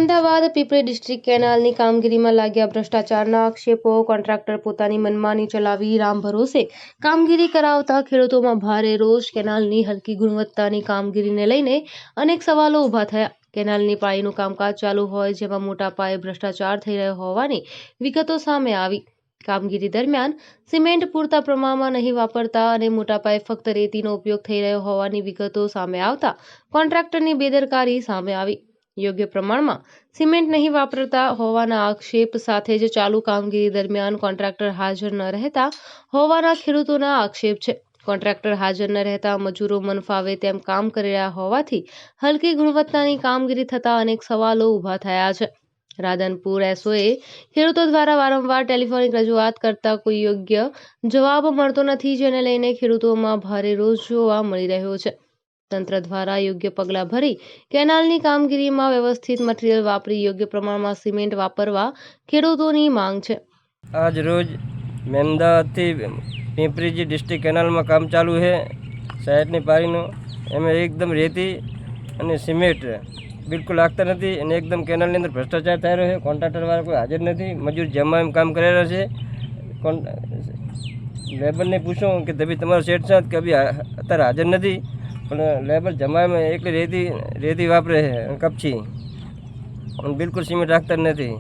અમદાવાદ પીપળી district કેનાલની કામગીરીમાં લાગ્યા ભ્રષ્ટાચારના આક્ષેપો. કોન્ટ્રાક્ટર પોતાની મનમાની ચલાવી રામ ભરોસે કામગીરી કરાવતા ખેડૂતોમાં ભારે રોષ. કેનાલની હલકી ગુણવત્તાની કામગીરીને લઈને અનેક સવાલો ઊભા થયા. કેનાલની પાળીનું કામકાજ ચાલુ હોય જેમાં મોટા પાયે ભ્રષ્ટાચાર થઈ રહ્યો હોવાની વિગતો સામે આવી. કામગીરી દરમિયાન સિમેન્ટ પૂરતા પ્રમાણમાં નહીં વાપરતા અને મોટા પાયે ફક્ત રેતીનો ઉપયોગ થઈ રહ્યો હોવાની વિગતો સામે આવતા કોન્ટ્રાક્ટરની બેદરકારી સામે આવી. યોગ્ય પ્રમાણમાં સિમેન્ટ નહીં વાપરતા હોવાના આક્ષેપ સાથે જ ચાલુ કામગીરી દરમિયાન કોન્ટ્રાક્ટર હાજર ન રહેતા હોવાના ખેડૂતોના આક્ષેપ છે. કોન્ટ્રાક્ટર હાજર ન રહેતા મજૂરો મન ફાવે તેમ કામ કરી રહ્યા હોવાથી હલકી ગુણવત્તાની કામગીરી થતા અનેક સવાલો ઊભા થયા છે. રાધનપુર એસઓએ ખેડૂતો દ્વારા વારંવાર ટેલિફોનિક રજૂઆત કરતા કોઈ યોગ્ય જવાબ મળતો નથી, જેને લઈને ખેડૂતોમાં ભારે રોષ જોવા મળી રહ્યો છે. તંત્ર દ્વારા યોગ્ય પગલાં ભરી કેનાલની કામગીરીમાં વ્યવસ્થિત મટીરીયલ વાપરી યોગ્ય પ્રમાણમાં સિમેન્ટ વાપરવા ખેડૂતોની માંગ છે. આજ રોજ અમદાવાદથી પીપળી ડિસ્ટ્રિક્ટ કેનાલમાં કામ ચાલુ છે. સાઈડની પારીનું એમાં એકદમ રેતી અને સિમેન્ટ બિલકુલ લાગતા નથી અને એકદમ કેનાલની અંદર ભ્રષ્ટાચાર થઈ રહ્યો છે. કોન્ટ્રાક્ટરવાળા કોઈ હાજર નથી. મજૂર જમા એમ કામ કરી રહ્યા છે. લેબરને પૂછો કે તમે તમારો સેટ છે કે અભી અત્યારે હાજર નથી, પણ લેબર જમામાં એકલી રેતી વાપરે છે કપચી અને બિલકુલ સિમેન્ટ રાખતા નથી.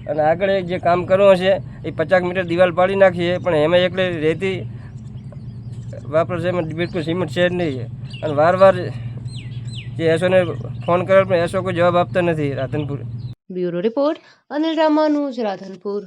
અને આગળ જે કામ કરવું છે એ 50 મીટર દિવાલ પાડી નાખીએ પણ એમાં એકલી રેતી વાપરે છે, એમાં બિલકુલ સિમેન્ટ છે જ નહીં. અને વારવાર જે એસોને ફોન કરે પણ એસો કોઈ જવાબ આપતા નથી. Radhanpur bureau report Anil Ramanuj, Radhanpur.